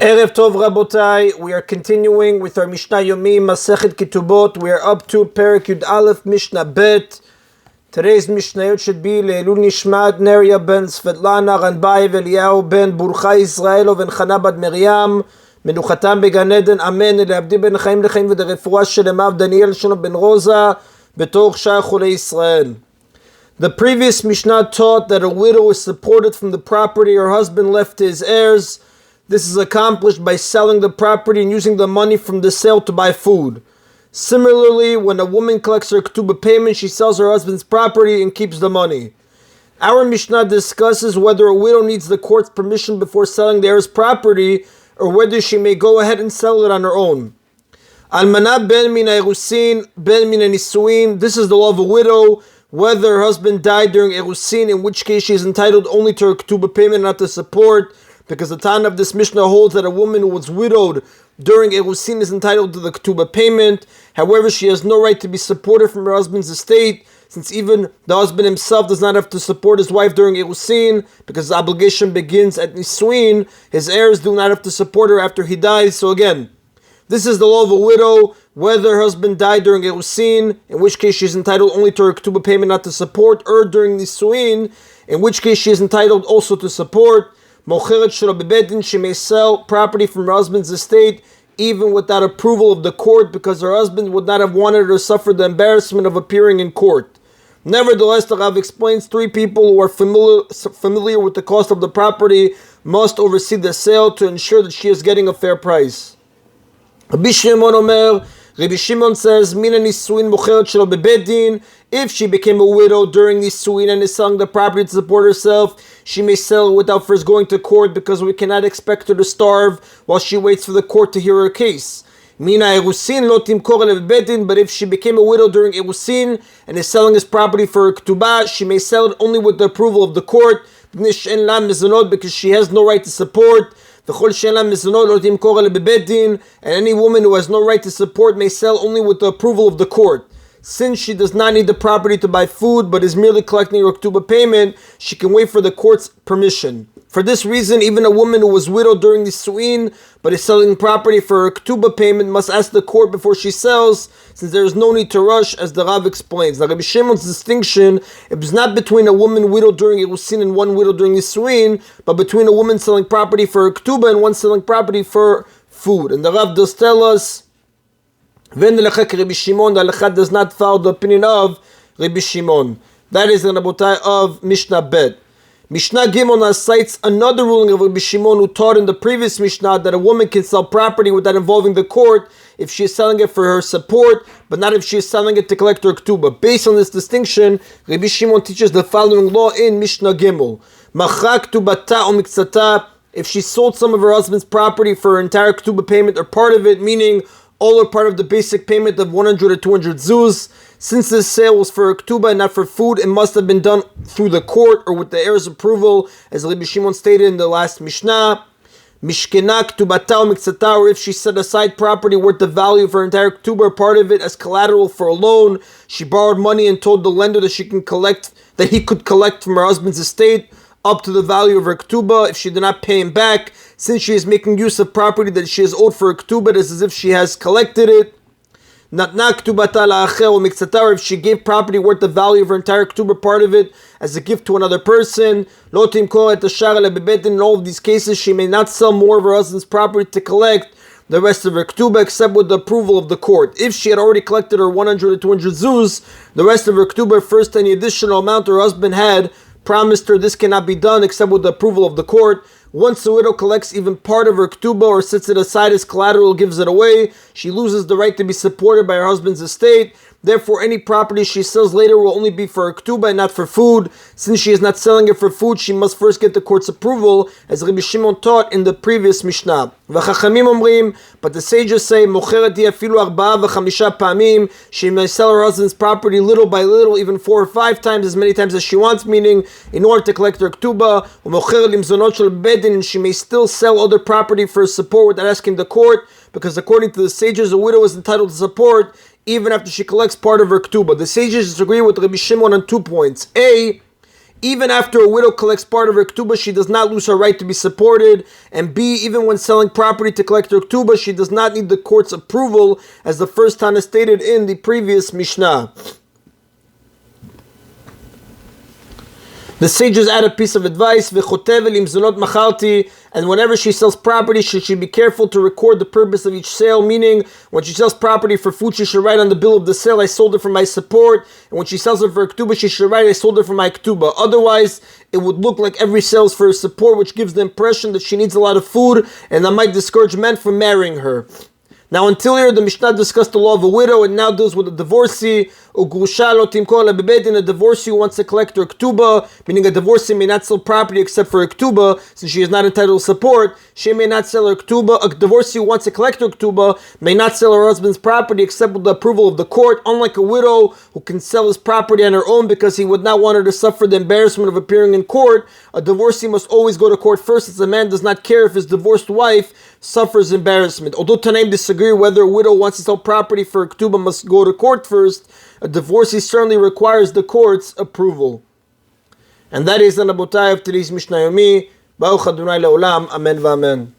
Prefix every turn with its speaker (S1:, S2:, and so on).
S1: Erev Tov Rabotai, we are continuing with our Mishna Yomi, Masechet Ketubot. We are up to Perek Yud Aleph, Mishnah Bet. Today's Mishnayot should be Le'elu Nishmat Neria ben Svetlana Ranbai Eliyahu ben Burcha Israelo ben Chana bad Miriam Menuchatam began Eden Amen Le'abdi ben Chaim Lechaim v'derefua shelemav Daniel Shlomo ben Rosa betoch Shar Chulei Israel. The previous Mishnah taught that a widow is supported from the property her husband left to his heirs. This is accomplished by selling the property and using the money from the sale to buy food. Similarly, when a woman collects her ketubah payment, she sells her husband's property and keeps the money. Our Mishnah discusses whether a widow needs the court's permission before selling the heir's property, or whether she may go ahead and sell it on her own. Almana ben min ha'erusin, ben min ha'nisuin. This is the law of a widow, whether her husband died during erusin, in which case she is entitled only to her ketubah payment, not to support, because the Tana of this Mishnah holds that a woman who was widowed during erusin is entitled to the ketubah payment. However, she has no right to be supported from her husband's estate, since even the husband himself does not have to support his wife during erusin, because the obligation begins at nisuin. His heirs do not have to support her after he dies. So again, this is the law of a widow, whether her husband died during erusin, in which case she is entitled only to her ketubah payment, not to support, or during nisuin, in which case she is entitled also to support. Mocheret shelo bebedin, she may sell property from her husband's estate even without approval of the court, because her husband would not have wanted her to suffer the embarrassment of appearing in court. Nevertheless, the Rav explains 3 people who are familiar with the cost of the property must oversee the sale to ensure that she is getting a fair price. Rabbi Shimon says, Mina nisuin mocheret shelo bebedin. If she became a widow during nisuin and is selling the property to support herself, she may sell it without first going to court, because we cannot expect her to starve while she waits for the court to hear her case. Mina erusin lo timkor lebedin. But if she became a widow during erusin and is selling his property for her ketubah, she may sell it only with the approval of the court, because she has no right to support. And any woman who has no right to support may sell only with the approval of the court. Since she does not need the property to buy food, but is merely collecting her ketubah payment, she can wait for the court's permission. For this reason, even a woman who was widowed during the nisuin, but is selling property for her ketubah payment, must ask the court before she sells, since there is no need to rush, as the Rav explains. Now, Rabbi Shimon's distinction is not between a woman widowed during erusin and one widowed during nisuin, but between a woman selling property for her ketubah and one selling property for food. And the Rav does tell us, Rabbi Shimon, the halakha does not follow the opinion of Rabbi Shimon. That is the Rabotai of Mishnah Bet. Mishnah Gimel cites another ruling of Rabbi Shimon, who taught in the previous Mishnah that a woman can sell property without involving the court if she is selling it for her support, but not if she is selling it to collect her ketubah. Based on this distinction, Rabbi Shimon teaches the following law in Mishnah Gimel. Machra ketubata o miktzata. If she sold some of her husband's property for her entire ketubah payment or part of it, meaning all or part of the basic payment of 100 or 200 zuz. Since this sale was for ketubah and not for food, it must have been done through the court or with the heir's approval, as Rabbi Shimon stated in the last Mishnah. Mishkena ketubata o miktzata, or if she set aside property worth the value of her entire ketubah or part of it as collateral for a loan, she borrowed money and told the lender that he could collect from her husband's estate up to the value of her ketubah. If she did not pay him back, since she is making use of property that she has owed for her ketubah, it is as if she has collected it. Natna ketubata la'acher o miktzata, or if she gave property worth the value of her entire ketubah, part of it, as a gift to another person. Lo timkor et hashar lebebedin. In all of these cases, she may not sell more of her husband's property to collect the rest of her ketubah, except with the approval of the court. If she had already collected her 100 or 200 zuz, the rest of her ketubah, first any additional amount her husband had promised her, this cannot be done except with the approval of the court. Once the widow collects even part of her ketubah or sets it aside as collateral, gives it away, she loses the right to be supported by her husband's estate. Therefore, any property she sells later will only be for her ketubah and not for food. Since she is not selling it for food, she must first get the court's approval, as Rabbi Shimon taught in the previous Mishnah. V'chachamim omrim, but the sages say, Mocheret hi afilu arba'a v'chamisha pa'amim, she may sell her husband's property little by little, even 4 or 5 times, as many times as she wants, meaning in order to collect her ketubah. U'mocheret limzonot shel bedin, and she may still sell other property for support without asking the court, because according to the sages, a widow is entitled to support even after she collects part of her ketubah. The sages disagree with Rabbi Shimon on 2 points. A, Even after a widow collects part of her ketubah, she does not lose her right to be supported. And B, even when selling property to collect her ketubah, she does not need the court's approval, as the first Tana stated in the previous Mishnah. The sages add a piece of advice, and whenever she sells property, she should be careful to record the purpose of each sale, meaning when she sells property for food, she should write on the bill of the sale, I sold it for my support, and when she sells it for ketubah, she should write, I sold it for my ketubah. Otherwise, it would look like every sale is for her support, which gives the impression that she needs a lot of food, and that might discourage men from marrying her. Now, until here, the Mishnah discussed the law of a widow, and now deals with a divorcee. A divorcee who wants to collect her ketubah, meaning a divorcee may not sell property except for her ketubah, since she is not entitled to support. She may not sell her ketubah. A divorcee who wants to collect her ketubah may not sell her husband's property except with the approval of the court, unlike a widow who can sell his property on her own because he would not want her to suffer the embarrassment of appearing in court. A divorcee must always go to court first, since a man does not care if his divorced wife suffers embarrassment. Although Tanaim disagree whether a widow wants to sell property for her ketubah must go to court first, a divorcee certainly requires the court's approval. And that is the Rabotai of today's Mishna Yomi. Baruch Adonai Le'olam. Amen v'amen.